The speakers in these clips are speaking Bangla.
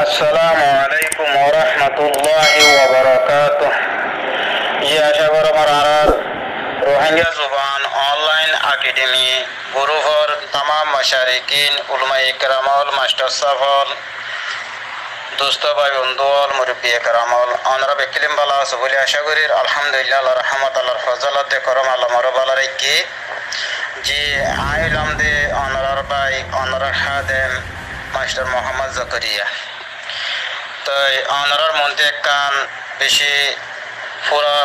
আসসালামু আলাইকুম ওয়া রাহমাতুল্লাহি ওয়া বারাকাতুহু। জি আশা করি আমার রোহিঙ্গা জুবান অনলাইন একাডেমি গ্রুপর तमाम মশারিকিন উলামায়ে কেরামল মাস্টার সাফল দোস্ত ভাই বন্ধুল মুরব্বী কেরামল অনরা বেকিলিম বালা আছে বলে আশা করি আলহামদুলিল্লাহ আল্লাহর রহমত আল্লাহর ফজলতে করম আল্লাহ মারবালা রাখি জি আইলাম দে অনরার ভাই অনরার খাদেম মাস্টার মোহাম্মদ জাকারিয়া তাই অনরার মধ্যে কান বেশি পুরা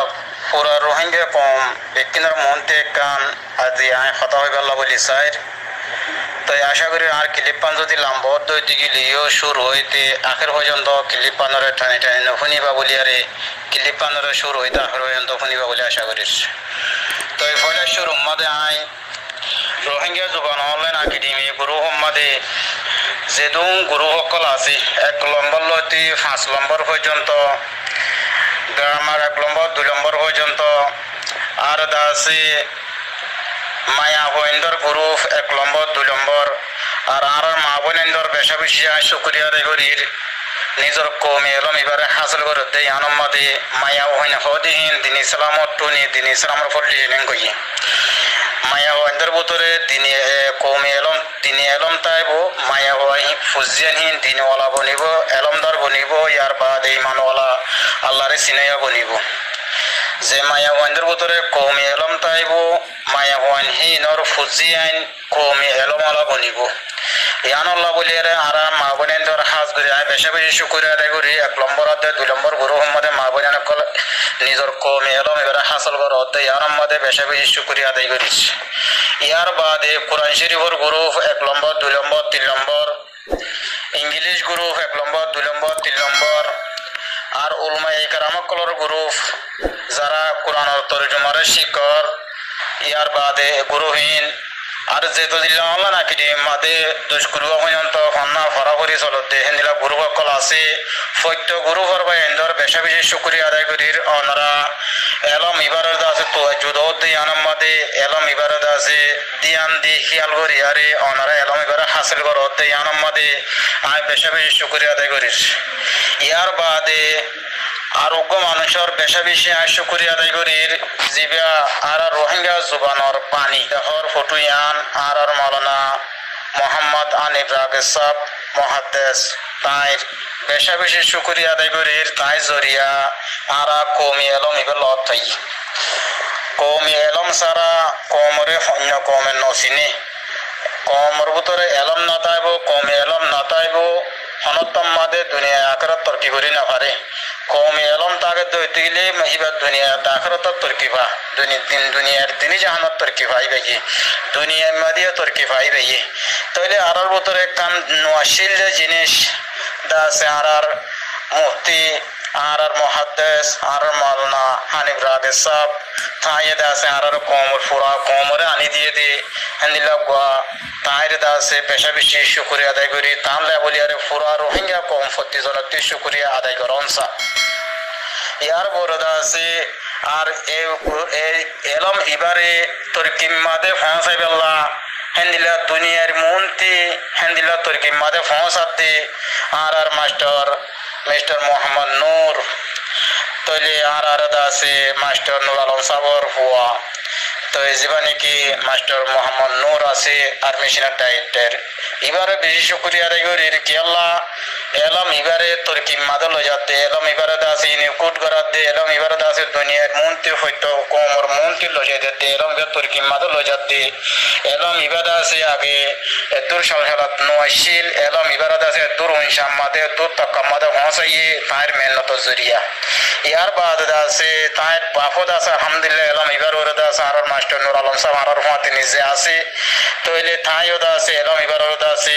পুরা রোহিঙ্গা কম ব্যক্তির মধ্যে কান আজি আয় কথা হয়ে গেল বলি স্যার তাই আশা করি আর ক্লিপান যদি লাম্বত দইতে গেলেও শুরু হইতে আখের পর্যন্ত ক্লিপানরে টানি টানি শুনিবা বলি আরে ক্লিপানরে শুরু হইতে আখের পর্যন্ত শুনিবা বলে আশা করিস তাই ফলে শুরু মাদে আয় রোহিঙ্গা জুবান অনলাইন একাডেমি গুরু মাদে যেদুং গুরু সকল আছে 1 নম্বর লইতে 5 নম্বর পর্যন্ত গ্রামার 1 নম্বর 2 নম্বর পর্যন্ত আর আছে মায়া হইন্দর গ্রুপ 1 নম্বর 2 নম্বর আর মা বোনেন্দর বেশা বেশি শুক্রিয়া আদায় করি নিজের কমে এলম এবারে হাসিল করতে আনম্মাদে মায়া হইন হদিহীন দিন ইসলামত টুনি দিন ইসলামের ফলি নেই মায়া হইন্দর ভিতরে দিনে কমে এলম দিনে এলম তাইব মায়া হই ফুজিয়ানহীন দিনওয়ালা বনিব এলমদার বনিব ইয়ার বাদ এই মানওয়ালা আল্লাহরে সিনাইয়া বনিব যে মায়া হইন্দর ভিতরে কমে এলম তাইব মায়া হইন ওর ফুজিয়ান কমে এলমওয়ালা বনিব ইয়ানল্লাহ বলি আর মা বোনেন্দর হাজ করে আয় বেশা বেশি শুক্রিয়া আদায় করি 1 নম্বর অধ্যায় 2 নম্বর গুরু মধ্যে মা বোন নিজের কমে এলম এবারে হাসল কর অধ্যায় ইয়ার মধ্যে বেশা বেশি শুক্রিয়া আদায় করিস ইয়ার বাদে কোরআন শরীফের গ্রুপ 1 নম্বর 2 নম্বর 3 নম্বর ইংলিশ গ্রুপ 1 নম্বর 2 নম্বর 3 নম্বর আর উলামায়ে কেরামকলর গ্রুপ যারা কোরআনের তরজমারে শিকর ইয়ার বাদে গুরুহীন আর যেহেতু অনলাইন একাডেমি মাদে দুষ্গুরু পর্যন্ত ফন্না ফরাফরি চলতে হেন্দিলা গুরু সকল আছে সত্য গুরু ফরবা এন্দর বেশা বেশি শুক্রিয়া আদায় করির অনরা এলম ইবারত আছে তো যুদত ইয়ানম মাদে এলম ইবারত আছে দিয়ান দি খেয়াল করি আরে অনরা এলম ইবারে হাসিল করতে ইয়ানম মাদে আয় বেশা বেশি শুক্রিয়া আদায় করির ইয়ার বাদে আরোগ্য মানুষের বেশা বেশি আয় শুক্রিয়া আদায় করির জিবা আর রোহিঙ্গা জুবানর পানি দেহর ফটুয়ান আর মাওলানা মোহাম্মদ আনিফ রাগে সাব মুহাদ্দিস তাইর বেশা বেশি শুক্রিয়া আদায় করির তাই জরিয়া আর কমি এলম ইবেল লতাই কমি এলম সারা কমরে অন্য কমের নসিনে কমর ভিতরে এলম না তাইব কমে এলম না তাইব হনতম মাদে দুনিয়া আখরাত তরকি করি না পারে কমে এলম তাকে দইতে গেলে মহিবা দুনিয়া আখরাত তরকি পা দুনিয়ার দিনই জাহানত তরকি পাইবে কি দুনিয়ার মাদিয়া তরকি পাইবে তাইলে আর ভিতরে কান নোয়াশিল জিনিস দাসে আর মুফতি আর মুহাদ্দিস আর মাওলানা হানিফ রাগে সাহেব তাই দাসে আর কমর পুরা কমরে আনি দিয়ে দে হান্দিলা গোয়া তাই দাসে পেশা বেশি শুকরিয়া আদায় করি তাহলে বলি আরে পুরা রোহিঙ্গা কম ফতি জনতে শুকরিয়া আদায় করনসা ইয়ার বড়দা আছে আর এই এলম ইবারে তরকিম মাদে ফাঁসাইবেল্লা হেন্দিলা দুনিয়ার মন্ত্রী হেন্দিলা তরকিম মাদে ফাঁসাতে আর মিস্টার মোহাম্মদ নূর তৈলে আর আছে মাস্টার নুর আলম সাবর হুয়া তো যেবা নাকি মাস্টার মোহাম্মদ নূর আছে আর মেশিনার ডাইরেক্টর এবারে বেশি শুক্রিয়া আদায় করি কি আল্লাহ এলম এবারে তরকিম মাদে লই যাতে এলম এবারে আছে ইনকুট করাতে এলম এবারে আছে দুনিয়ার মন্ত্রী হয়তো কমর মন্ত্রী লই যেতে এলম এবার তরকিম মাদে লই যাতে এলম এবারে আছে আগে দূর সালহালাত নোয়াশিল এলম এবারে আছে দূর ইনশাম মাদে দূর তাকা মাদে পৌঁছাইয়ে তার মেহনত জরিয়া ইয়ার বাদ আছে তার বাফদ আছে আলহামদুলিল্লাহ এলম এবারে ওরদা আছে আর মাস্টার নুর আলম সাহেব আর ফাতে নিজে আছে তইলে তাইও দা আছে এলম এবারে ওরদা আছে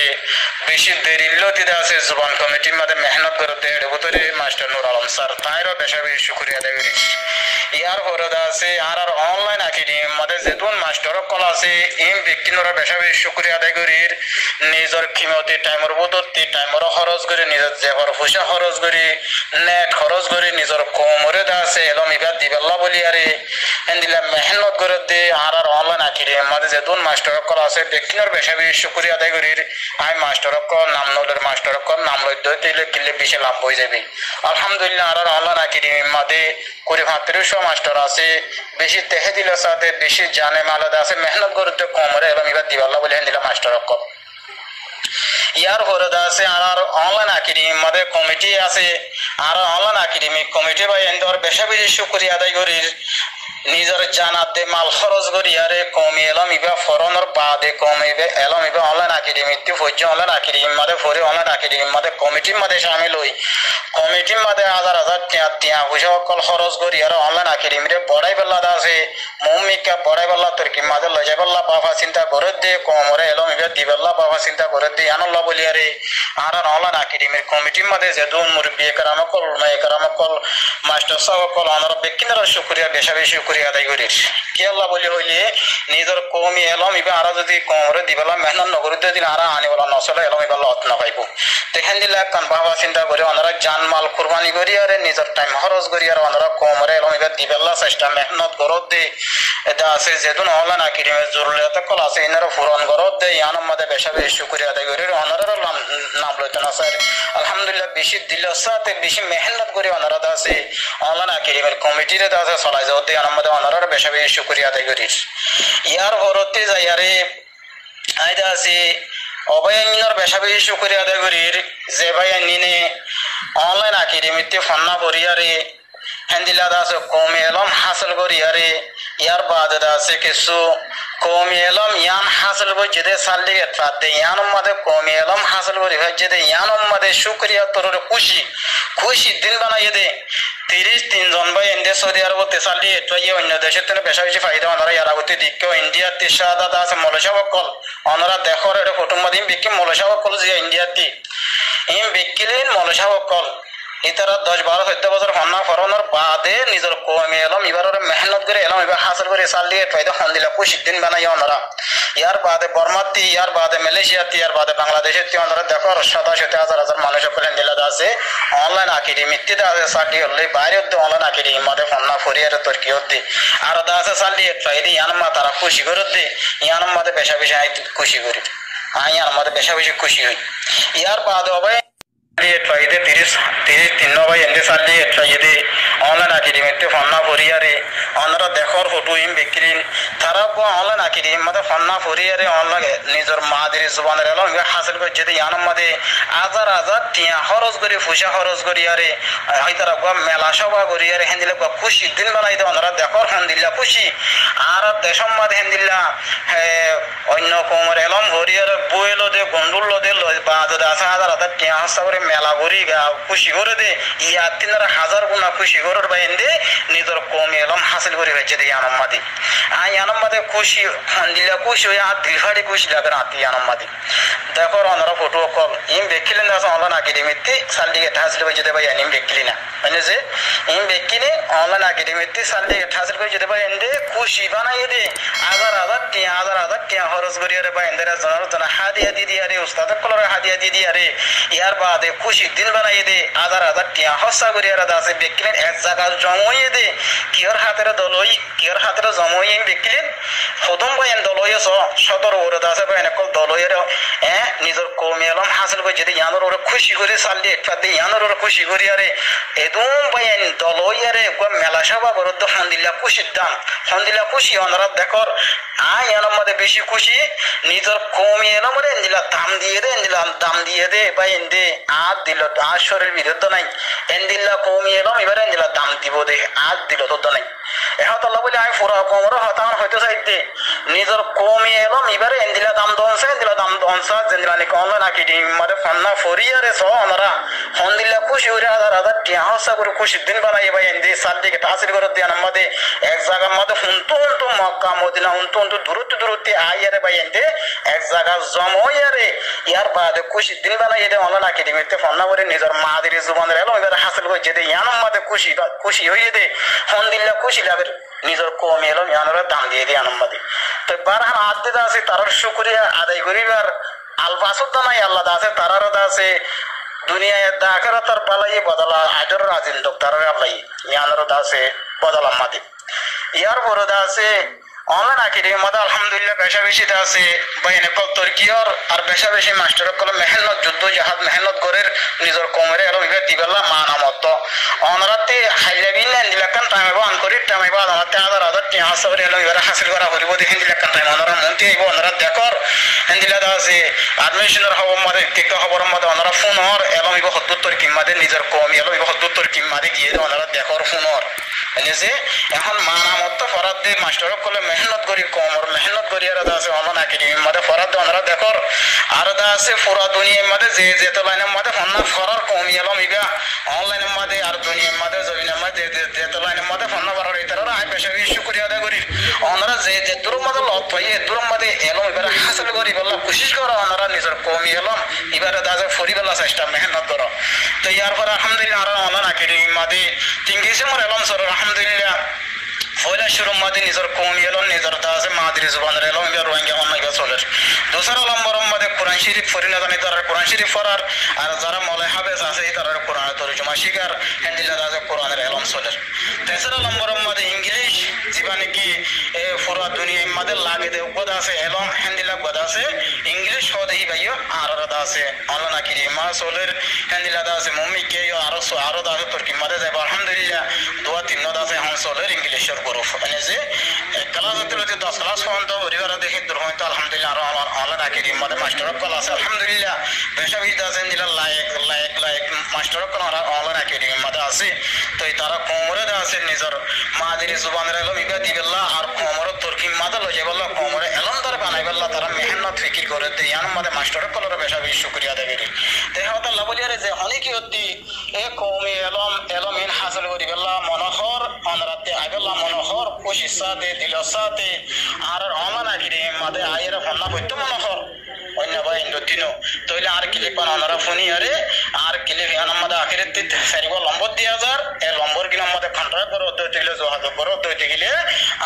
বেশি দেরিল্লতি দা আছে জুবান কমিটির মধ্যে মেহনত করতে এর ভিতরে মাস্টার নুর আলম স্যার তাইরও বেশা বেশি শুকরিয়া আদায় করি ইয়ার পরে আছে আর অনলাইন একাডেমি মধ্যে যেতুন মাস্টার কল আছে ইম ব্যক্তিরা বেশা বেশি শুক্রিয়া আদায় করি নিজের ক্ষমতে টাইমের বদলতে টাইমের খরচ করে নিজের জেহর পয়সা খরচ করে নেট খরচ করে নিজের কোমরে আছে এলম ইবাদ দিবেল্লা বলি আরে এন্দিলা মেহনত করে দে আর অনলাইন একাডেমি মধ্যে যেতুন মাস্টার কল আছে ব্যক্তির বেশা বেশি শুক্রিয়া আদায় করি আই মাস্টার কল নাম নলের মাস্টার কল নাম লইতে কিলে বেশি লাভ হয়ে যাবে আলহামদুলিল্লাহ আর অনলাইন একাডেমির মধ্যে 20-35 মাস্টার আছে বেশি তেহে দিলে সাথে বেশি জানে মালাদা আছে মেহনত করতে কমরে এলম ইবাদ দিবেল্লা বলি এন্দিলা মাস্টার কল ইয়ার পরে আছে আর অনলাইন একাডেমির মধ্যে কমিটি আছে আর অনলাইন একাডেমি কমিটি বা এন্দর বেশা বেশি শুক্রিয়া আদায় করি নিজের জানাতে মাল খরচ করি আরে কমি এলাম ইবা ফরনের বাদে কমিবে এলাম ইবা অনলাইন একাডেমিতে হচ্ছে অনলাইন একাডেমির মধ্যে পরে অনলাইন একাডেমির মধ্যে কমিটির মধ্যে সামিল হই কমিটির মধ্যে হাজার হাজার টিয়া পয়সা সকল খরচ করি আর অনলাইন একাডেমিতে বড়াই বেলা আছে মৌমিকা বড়াই বেলা তোর কি মাঝে লজাই বেলা বাবা চিন্তা করে দে কমরে এলাম ইবা দিবেল্লা বাবা চিন্তা করে দে আনল্লা বলি আরে আর অনলাইন একাডেমির কমিটির মধ্যে যে দুন মুরব্বী একরামকল একরামকল মাস্টার সাহকল অনার ব্যক্তিরা শুক্রিয়া বেশা বেশি শুক্রিয়া আদায় করি কি আল্লাহ বলি হইলে নিজের কমি এলম ইবা আর যদি কমরে দিবেলা মেহনত নগরীতে দিন আর আনি বলা নচলে এলম ইবা লত নপাইব দেখেন দিলে কান বাবা চিন্তা করে ওনারা জান মাল কুরবানি করি আর নিজের টাইম খরচ করি আর ওনারা কমরে এলম ইবা দিবেলা চেষ্টা মেহনত করত দে এটা আছে যেহেতু অনলাইন একাডেমির জরুরিয়াত কল আছে এনারা পূরণ করত দে ইয়ানোর মধ্যে বেশা বেশি শুক্রিয়া আদায় করি ওনারা নাম লইতে না স্যার আলহামদুলিল্লাহ বেশি দিল সাথে বেশি মেহনত করে ওনারা আছে অনলাইন একাডেমির কমিটির আছে চলাই যাওয়া দিয়ে আমার মধ্যে ওনারা বেশা বেশি শুক্রিয়া আদায় করি ইয়ার পরতে যাই আরে আইদা আছে অভয়ান্যর বেশা বেশি শুক্রিয়া আদায় করি যে ভাই নিনে অনলাইন একাডেমিতে ফন্না করি আরে হেন্দিলা আছে কমে এলম হাসিল করি আরে ইয়ার বাদে আছে কিছু কমি এলম ইয়ান হাসিল করে যেতে সাল্লি এতফাতে ইয়ানোর মধ্যে কমি এলম হাসিল করি হয় যেতে ইয়ানোর মধ্যে শুক্রিয়া তোর খুশি দিন বানাই দে 33 জন ভাই ইন্ডিয়া সৌদি আরব তেসাল্লি এটো অন্য দেশের থেকে বেশা বেশি ফায়দা ওনারা ইয়ারাগতি দিকে ইন্ডিয়াতে শাহাদাত আছে মলসা বকল ওনারা দেখর এটা কুটুম্ব দিন বিকি মলসা বকল যে ইন্ডিয়াতে ইম বিকিলেন মলসা বকল ইতারা 10-12 বছর ফন্না ফরনের বাদে নিজের কমে এলাম এবার মেহনত করে এলাম এবার হাসিল করে সাল্লি ফায়দা হন্দিলা খুশি দিন বানাই ওনারা ইয়ার বাদে বর্মাতে ইয়ার বাদে মালয়েশিয়াতে ইয়ার বাদে বাংলাদেশের ওনারা দেখো 70,000 মানুষ করেন দিলা আছে অনলাইন একাডেমিতে আছে সাল্লি হলে বাইরে অনলাইন একাডেমি মধ্যে ফন্না ফরিয়ার তুর্কি হতে আর আছে সাল্লি ফায়দা ইয়ান মা তারা খুশি করে দে ইয়ান মধ্যে বেশা বেশি খুশি করি ইয়ার মধ্যে বেশা বেশি খুশি হই ইয়ার বাদে হবে ফাইদে 33 ভাই এন্ডে সাল্লি ফাইদে অনলাইন একাডেমিতে ফন্না ফরিয়ারে ওনারা দেখর ফটো ইম বিক্রিন তারা অনলাইন একাডেমি মধ্যে ফন্না ফরিয়ারে অনলাইন নিজের মাদির জুবানের এলম হাসিল করে যেতে ইয়ানোর মধ্যে হাজার হাজার টিয়া খরচ করে পয়সা খরচ করি আরে হয়তারা মেলা সভা করি আরে হেন্দিলা খুশি দিন বানাই দে ওনারা দেখর হেন্দিল্লা খুশি আর দেশের মধ্যে হেন্দিল্লা অন্য কমর এলম ফরিয়ার বইলো দে গন্ডুল দে বাদ আছে হাজার হাজার টিয়া হস্তা করে মেলা করি খুশি করে দে ইয়ার তিনারা হাজার গুণা খুশি করার বাইন্দে নিজের কমে এলম হাসিল করে হয়েছে দে ইয়ানোর মাদি ইয়ানোর মাদে খুশি দিলা খুশি হয়ে আর দিলহাড়ি খুশি লাগে রাতি ইয়ানোর মাদি দেখো ওনারা ফটো কল ইম বেকিলেন আছে অনলাইন একাডেমিতে সাল্লি এটা হাসিল করে যেতে পাই ইম বেকিলি না মানে যে ইম বেকিলে অনলাইন একাডেমিতে সাল্লি এটা হাসিল করে যেতে পাই এন্ডে খুশি বানাই দে হাজার হাজার টিয়া খরচ করি আরে বাইন্দারা জনার হাদিয়া দিদি আরে উস্তাদের কলরে হাদিয়া দিদি আরে ইয়ার বাদে খুশি দিন বানাই দে হাজার হাজার টিয়া হস্তা করি আর আছে বেকিলেন এক জায়গা জমইয়ে দে কিয়র হাতের জমইয়ে বেকিলেন প্রথম বাইন দলইয়ে সদর ওরে আছে বাইন কল দলইয়ের নিজের কমে এলম হাসিল করে যদি ইয়ানোর ওরে খুশি করে সাল্লি একফাতে ইয়ানোর ওরে খুশি করি আরে এদম বাইন দলইয়ারে মেলা সভা বরদ্দ হন্দিল্লা খুশির দাম হন্দিল্লা খুশি ওনারা দেখর ইয়ানোর মধ্যে বেশি খুশি নিজের কমে এলম রে এন্দিলা দাম দিয়ে দে বা এন্দে আর দিল আর শরীর বিরুদ্ধ নাই এন্দিল্লা কমে এলম এবার এন্দিলা দাম দিব দে আর দিল তো নাই এখন আল্লাহ বলে আমি পুরা কমর হতান হয়তো চাইতে নিজর কমি এলম এবারে এন্দিলা দাম দনসা জেন্দ্রানি অনলাইন একাডেমি মাদে ফন্না ফরিয়ারে সহ ওনারা হন্দিল্লা খুশি হইরে হাজার হাজার টিয়া হসা করে খুশি দিন বানাই ভাই এন্দি সালটিকে তাসির করে দেন আমাদের এক জায়গার মধ্যে হুন্তু মক্কা মদিনা হুন্তু দূরত্বে আইয়ারে ভাই এন্দি এক জায়গা জময়ারে ইয়ার বাদে খুশি দিন বানাই এদের অনলাইন একাডেমিতে ফন্না করে নিজের মাদির জুবানের এলম এবারে হাসিল করে যেতে ইয়ানোর মধ্যে খুশি হয়ে দে হন্দিল্লা খুশি লাভের নিজের কম এলম ইয়ানোরা দাম দিয়ে দিয়ে আনন্দ মাদে তো বারহান আদে আছে তার শুক্রিয়া আদায় করিবার আলবাসুদ্দা নাই আল্লাহ আছে তারার আছে দুনিয়ায় আখেরাতের বালাই বদলা আদর রাজিন ডক্টর আল্লাহ ইয়ানোর আছে বদলা মাদে ইয়ার পরে আছে অনলাইন একাডেমি মধ্যে আলহামদুলিল্লাহ বেশা বেশি আছে বাইনে কল তুর্কিয়র আর বেশা বেশি মাস্টার কল মেহনত যুদ্ধ জাহাজ মেহনত করে নিজের কোমরে এলো ইবে দিবেলা মানামত অনরাতে হাইলাবিন দিলাকান টাইমে বান করে টাইমে বাদ আমাতে হাজার হাজার টি হাসর এলো ইবে হাসিল করা হরিব দেখেন দিলাকান টাইম অনরা মন্তি আইব অনরা দেখর হেন্দিলা আছে অ্যাডমিশনের হব মধ্যে টিকা খবর মধ্যে অনরা ফোন হর এলো ইবে হদ্দুত তুর্কি মধ্যে নিজের কম এলো ইবে হদ্দুত তুর্কি মধ্যে গিয়ে অনরা দেখর ফোন হর এনে যে এখন মানামত ফরাদ দে মাস্টার কলে মেহনত করি কমর মেহনত করি আর আছে অনলাইন একাডেমি মধ্যে ফরাদ ওনারা দেখর আর আছে পুরা দুনিয়ার মধ্যে যে যেত লাইনের মধ্যে ফন্না ফরার কম এলম ইবা অনলাইনের মধ্যে আর দুনিয়ার মধ্যে জমিনের মধ্যে যেত লাইনের মধ্যে ফন্না ফরার এটারা আই বেশি বেশি শুকরিয়া আদায় করি ওনারা যে দূর মধ্যে লত পাই দূর মধ্যে এলম এবারে হাসিল করি বললা কোশিশ করো ওনারা নিজের কম এলম এবারে দাজে ফরি বেলা চেষ্টা মেহনত করো তো ইয়ার পরে আলহামদুলিল্লাহ আর অনলাইন একাডেমি মধ্যে 3 ডিসেম্বর এলম সর আলহামদুলিল্লাহ পয়লা শুরু মধ্যে নিজের কম এলম নিজের দাজে মাদ্রি জুবানের এলম ইবা রোহিঙ্গা অনলাইন চলের দোসরা নম্বর মধ্যে কোরআন শরীফ ফরিনাদানি তারা কোরআন শরীফ পড়ার আর যারা মলে হাফেজ আছে তারা কোরআনের তরজমা শিকার হেন্দিলা দাজে কোরআনের এলম চলের তেসরা নম্বর মধ্যে ইংলিশ জীবানে কি পুরা দুনিয়ার মধ্যে লাগে দে উপদ আছে এলম হেন্দিলা গদ আছে ইংলিশ হদেই ভাইও আর আছে অনলাইন একাডেমি মা চলের হেন্দিলা দাজে মুম্মি কে আরো দাজে তুর্কি মধ্যে যাবে আলহামদুলিল্লাহ দোয়া তিন দাজে হন চলের ইংলিশের গ্রুপ মানে যে ক্লাস হতে 10 ক্লাস পর্যন্ত পরিবার দেখে দূর হইতো আলহামদুলিল্লাহ আর অনলাইন একাডেমি মধ্যে মাস্টার কল আছে আলহামদুলিল্লাহ বেশা বেশি আছে নিলা like master call online academy মধ্যে আছে তো তারা কোমরে আছে নিজের মাদিরি জুবানের এলম ইবা দিবেল্লা আর কোমরে তুর্কি মাদা লজে বললা কোমরে এলম তার বানাই বললা তারা মেহনত ফিকির করে দে ইয়ান মধ্যে মাস্টার কলর বেশা বেশি শুকরিয়া দেবে তে হতা লাবলিয়ারে যে হনিকি হতি এ কওমি এলম ইন হাসিল করি বললা মনোহর অনরাতে আইবল্লা মনোহর খুশি সাথে দিল সাথে আর অনলাইন একাডেমি মধ্যে আইরা ফন্না বইতো মনোহর অন্য ভাই ইন্দুতিনো তইলে আর ক্লিপ বানানোরা ফোনি আরে আর ক্লিপ ইয়ান মধ্যে আখিরাতে সারিব লম্বর 2000 এ লম্বর কি মধ্যে কন্ট্রাক্ট করে দইতে জহাজ করে দইতে গেলে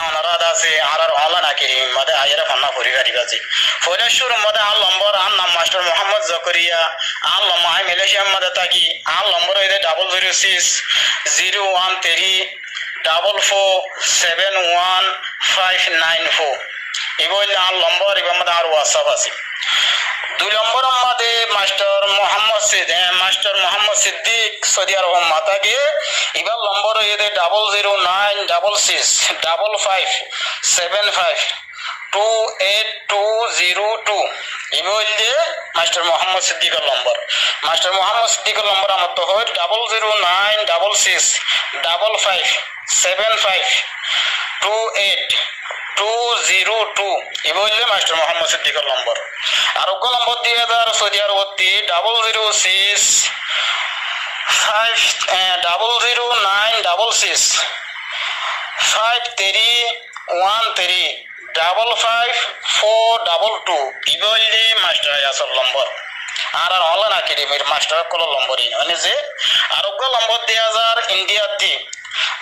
আনারা আছে আর অনলাইন একাডেমি মধ্যে আইরা ফন্না পরিবারি বাজি ফয়লাশুর মধ্যে আর লম্বর আর নাম মাস্টার মোহাম্মদ জাকারিয়া আর লম্বাই মালয়েশিয়ার মধ্যে থাকি আর লম্বর হইতে 006 013 4471 এগুলো আর লম্বর এবার মধ্যে আর হোয়াটসঅ্যাপ আছে 2 নম্বর মধ্যে মাস্টার মোহাম্মদ সিদ্দিক সৌদি আরব মাতাকে এবার লম্বর হইতে 00966757820 এগুলো মাস্টার মোহাম্মদ সিদ্দিকের নম্বর আমার তো হয় 00966757820 এগুলো মাস্টার মোহাম্মদ সিদ্দিকের নম্বর আর ওকে নম্বর 2000 সৌদি আরব 0065009665322 এগুলো মাস্টার আসল নম্বর আর অনলাইন একাডেমির মাস্টার কল নম্বর মানে যে আরোগ্য নম্বর 2000 ইন্ডিয়াতে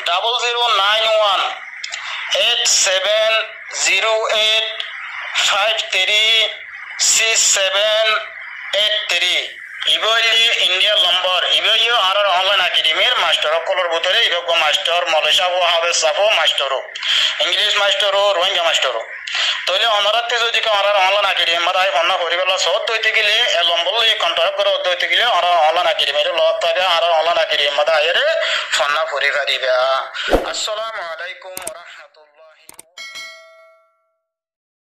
00918708536783 ইবলি ইন্ডিয়ার নম্বর ইবলিও আর অনলাইন একাডেমির মাস্টার কলর ভিতরে ইবগ মাস্টার মালয়েশিয়া ও হাবেস সাফো মাস্টারও ইংলিশ মাস্টারও রোহিঙ্গা মাস্টারও তইলে অনরাতে যদি আর অনলাইন একাডেমি মাদাই ফন্না করিবেলা সব দইতে গেলে লম্বল কন্ট্রাক্ট করে দইতে গেলে আর অনলাইন একাডেমির লত পাবে আর অনলাইন একাডেমি মাদাই ফন্না পরিবারিবা আসসালামু আলাইকুম ওয়া